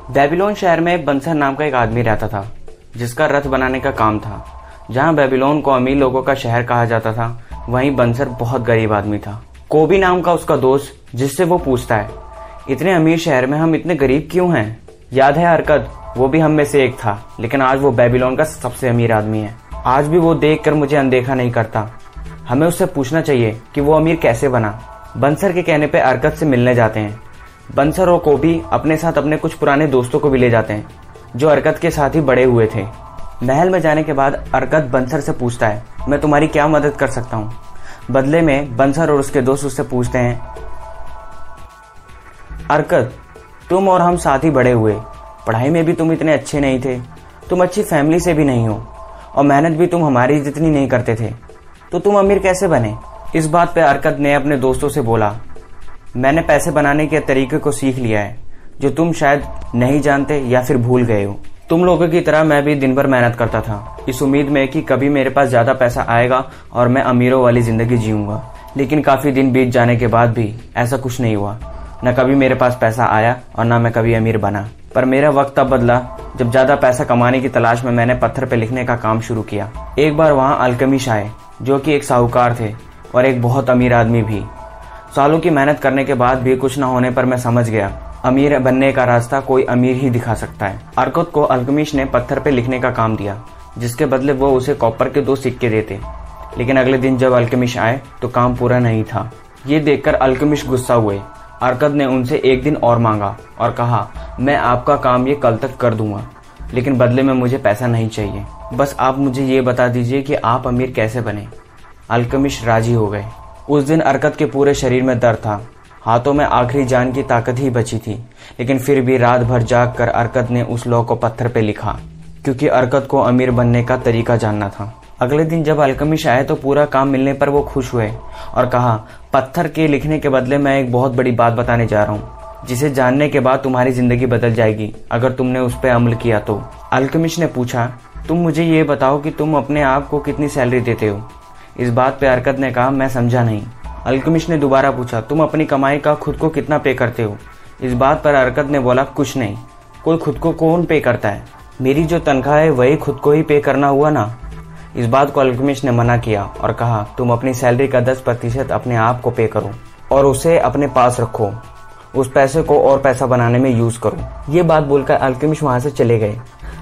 Babylon शहर में बंसर नाम का एक आदमी रहता था जिसका रथ बनाने का काम था। जहाँ बेबीलोन को अमीर लोगों का शहर कहा जाता था, वहीं बंसर बहुत गरीब आदमी था। कोबी नाम का उसका दोस्त, जिससे वो पूछता है, इतने अमीर शहर में हम इतने गरीब क्यों हैं? याद है अरकद, वो भी हम में से एक था, लेकिन आज वो बेबीलोन का सबसे अमीर आदमी है। आज भी वो देख कर मुझे अनदेखा नहीं करता। हमें उससे पूछना चाहिए कि वो अमीर कैसे बना। बंसर के कहने पे अरकद से मिलने जाते हैं। बंसर और कोबी अपने साथ अपने कुछ पुराने दोस्तों को भी ले जाते हैं जो अरकद के साथ ही बड़े हुए थे। महल में जाने के बाद अरकद बंसर से पूछता है, मैं तुम्हारी क्या मदद कर सकता हूँ? बदले में बंसर और उसके दोस्त उससे पूछते हैं, अरकद, तुम और हम साथ ही बड़े हुए, पढ़ाई में भी तुम इतने अच्छे नहीं थे, तुम अच्छी फैमिली से भी नहीं हो और मेहनत भी तुम हमारी जितनी नहीं करते थे, तो तुम अमीर कैसे बने? इस बात पे अरकद ने अपने दोस्तों से बोला, मैंने पैसे बनाने के तरीके को सीख लिया है जो तुम शायद नहीं जानते या फिर भूल गए हो। तुम लोगों की तरह मैं भी दिन भर मेहनत करता था, इस उम्मीद में कि कभी मेरे पास ज्यादा पैसा आएगा और मैं अमीरों वाली जिंदगी जीऊंगा। लेकिन काफी दिन बीत जाने के बाद भी ऐसा कुछ नहीं हुआ। न कभी मेरे पास पैसा आया और न मैं कभी अमीर बना। पर मेरा वक्त तब बदला जब ज्यादा पैसा कमाने की तलाश में मैंने पत्थर पे लिखने का काम शुरू किया। एक बार वहाँ अल्केमिस्ट आए जो कि एक साहूकार थे और एक बहुत अमीर आदमी भी। सालों की मेहनत करने के बाद भी कुछ न होने पर मैं समझ गया, अमीर बनने का रास्ता कोई अमीर ही दिखा सकता है। अरकद को अल्केमिस्ट ने पत्थर पे लिखने का काम दिया, जिसके बदले वो उसे कॉपर के 2 सिक्के देते। लेकिन अगले दिन जब अल्केमिस्ट आए तो काम पूरा नहीं था। ये देखकर अल्केमिस्ट गुस्सा हुए। अरकद ने उनसे एक दिन और मांगा और कहा, मैं आपका काम ये कल तक कर दूंगा, लेकिन बदले में मुझे पैसा नहीं चाहिए। बस आप मुझे ये बता दीजिए कि आप अमीर कैसे बने। अल्केमिस्ट राजी हो गए। उस दिन अरकद के पूरे शरीर में दर्द था, हाथों में आखिरी जान की ताकत ही बची थी, लेकिन फिर भी रात भर जाग कर अरकद ने उस लॉ को पत्थर पे लिखा, क्योंकि अरकद को अमीर बनने का तरीका जानना था। अगले दिन जब अल्केमिस्ट आए तो पूरा काम मिलने पर वो खुश हुए और कहा, पत्थर के लिखने के बदले मैं एक बहुत बड़ी बात बताने जा रहा हूँ, जिसे जानने के बाद तुम्हारी जिंदगी बदल जाएगी अगर तुमने उस पर अमल किया तो। अल्केमिस्ट ने पूछा, तुम मुझे ये बताओ कि तुम अपने आप को कितनी सैलरी देते हो? इस बात पे अरकद ने कहा, मैं समझा नहीं। अल्केमिस्ट ने दोबारा पूछा, तुम अपनी कमाई का खुद को कितना पे करते हो? इस बात पर अरकद ने बोला, कुछ नहीं। कोई खुद को कौन पे करता है? मेरी जो तनख्वाह है वही खुद को ही पे करना हुआ ना। इस बात को अल्केमिस्ट ने मना किया और कहा, तुम अपनी सैलरी का 10% अपने आप को पे करो और उसे अपने पास रखो। उस पैसे को और पैसा बनाने में यूज करो। ये बात बोलकर अल्केमिस्ट वहां से चले गए।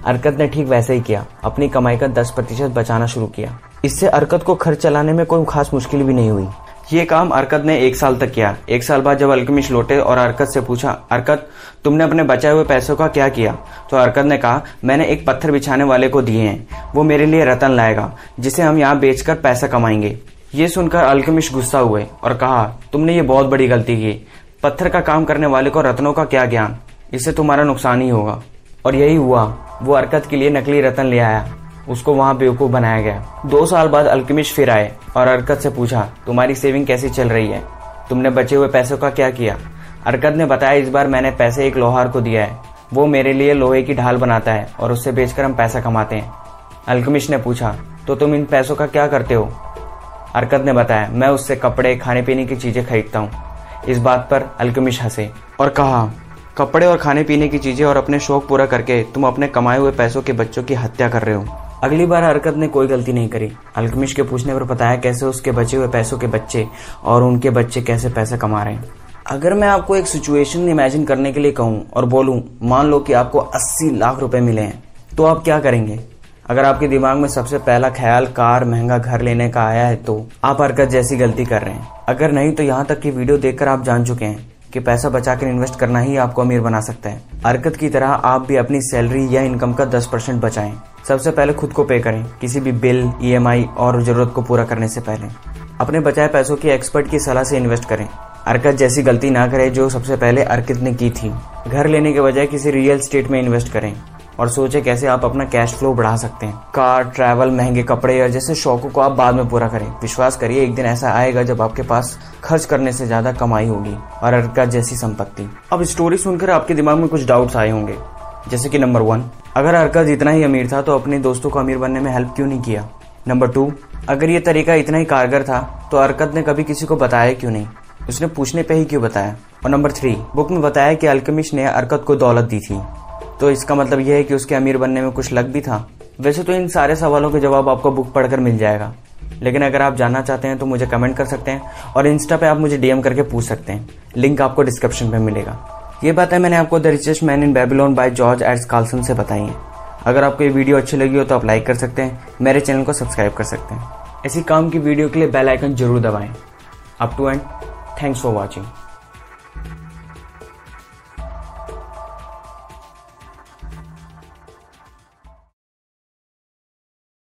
अरकद ने ठीक वैसे ही किया, अपनी कमाई का 10% बचाना शुरू किया। इससे अरकद को खर्च चलाने में कोई खास मुश्किल भी नहीं हुई। ये काम अरकद ने 1 साल तक किया। 1 साल बाद जब अल्केमिस्ट लौटे और अरकद से पूछा, अरकद, तुमने अपने बचाए हुए पैसों का क्या किया? तो अरकद ने कहा, मैंने एक पत्थर बिछाने वाले को दिए हैं, वो मेरे लिए रतन लाएगा जिसे हम यहाँ बेचकर पैसा कमाएंगे। ये सुनकर अल्केमिस्ट गुस्सा हुए और कहा, तुमने ये बहुत बड़ी गलती की। पत्थर का काम करने वाले को रत्नों का क्या ज्ञान, इससे तुम्हारा नुकसान ही होगा। और यही हुआ, वो अरकद के लिए नकली रतन ले आया। उसको वहां बेवकूफ बनाया गया। 2 साल बाद अल्केमिस्ट फिर आए और अरकद से पूछा, तुम्हारी सेविंग कैसी चल रही है? तुमने बचे हुए पैसों का क्या किया? अरकद ने बताया, इस बार मैंने पैसे एक लोहार को दिया है, वो मेरे लिए लोहे की ढाल बनाता है और उससे बेचकर हम पैसा कमाते हैं। अल्केमिस्ट ने पूछा, तो तुम इन पैसों का क्या करते हो? अरकद ने बताया, मैं उससे कपड़े, खाने पीने की चीजें खरीदता हूँ। इस बात पर अल्केमिस्ट हंसे और कहा, कपड़े और खाने पीने की चीजें और अपने शौक पूरा करके तुम अपने कमाए हुए पैसों के बच्चों की हत्या कर रहे हो। अगली बार अरकद ने कोई गलती नहीं करी। अल्केमिस्ट के पूछने पर बताया कैसे उसके बचे हुए पैसों के बच्चे और उनके बच्चे कैसे पैसा कमा रहे हैं। अगर मैं आपको एक सिचुएशन इमेजिन करने के लिए कहूं और बोलूं, मान लो कि आपको 80 लाख रुपए मिले हैं, तो आप क्या करेंगे? अगर आपके दिमाग में सबसे पहला ख्याल कार, महंगा घर लेने का आया है तो आप अरकद जैसी गलती कर रहे हैं। अगर नहीं तो यहाँ तक की वीडियो देखकर आप जान चुके हैं कि पैसा बचाकर इन्वेस्ट करना ही आपको अमीर बना सकता है। अरकद की तरह आप भी अपनी सैलरी या इनकम का 10% बचाएं। सबसे पहले खुद को पे करें, किसी भी बिल, EMI और जरूरत को पूरा करने से पहले। अपने बचाए पैसों की एक्सपर्ट की सलाह से इन्वेस्ट करें। अरकद जैसी गलती ना करें जो सबसे पहले अरकद ने की थी। घर लेने के बजाय किसी रियल एस्टेट में इन्वेस्ट करें और सोचें कैसे आप अपना कैश फ्लो बढ़ा सकते हैं। कार, ट्रैवल, महंगे कपड़े और जैसे शौकों को आप बाद में पूरा करें। विश्वास करिए, एक दिन ऐसा आएगा जब आपके पास खर्च करने से ज्यादा कमाई होगी और अरकद जैसी संपत्ति। अब स्टोरी सुनकर आपके दिमाग में कुछ डाउट्स आए होंगे, जैसे कि नंबर 1, अगर अरकद इतना ही अमीर था तो अपने दोस्तों को अमीर बनने में हेल्प क्यों नहीं किया? नंबर 2, अगर ये तरीका इतना ही कारगर था तो अरकद ने कभी किसी को बताया क्यों नहीं? उसने पूछने पे ही क्यों बताया? और नंबर 3, बुक में बताया कि अल्केमिस्ट ने अरकद को दौलत दी थी, तो इसका मतलब यह है कि उसके अमीर बनने में कुछ लक भी था। वैसे तो इन सारे सवालों के जवाब आपको बुक पढ़कर मिल जाएगा, लेकिन अगर आप जानना चाहते हैं तो मुझे कमेंट कर सकते हैं और इंस्टा पे आप मुझे डीएम करके पूछ सकते हैं। लिंक आपको डिस्क्रिप्शन पे मिलेगा। ये बातें मैंने आपको the richest man in Babylon by George H Carlson से बताई हैं। अगर आपको ये वीडियो अच्छी लगी हो तो आप लाइक कर सकते हैं, मेरे चैनल को सब्सक्राइब कर सकते हैं। ऐसी काम की वीडियो के लिए बेल आइकन जरूर दबाएं। Up to end thanks for watching.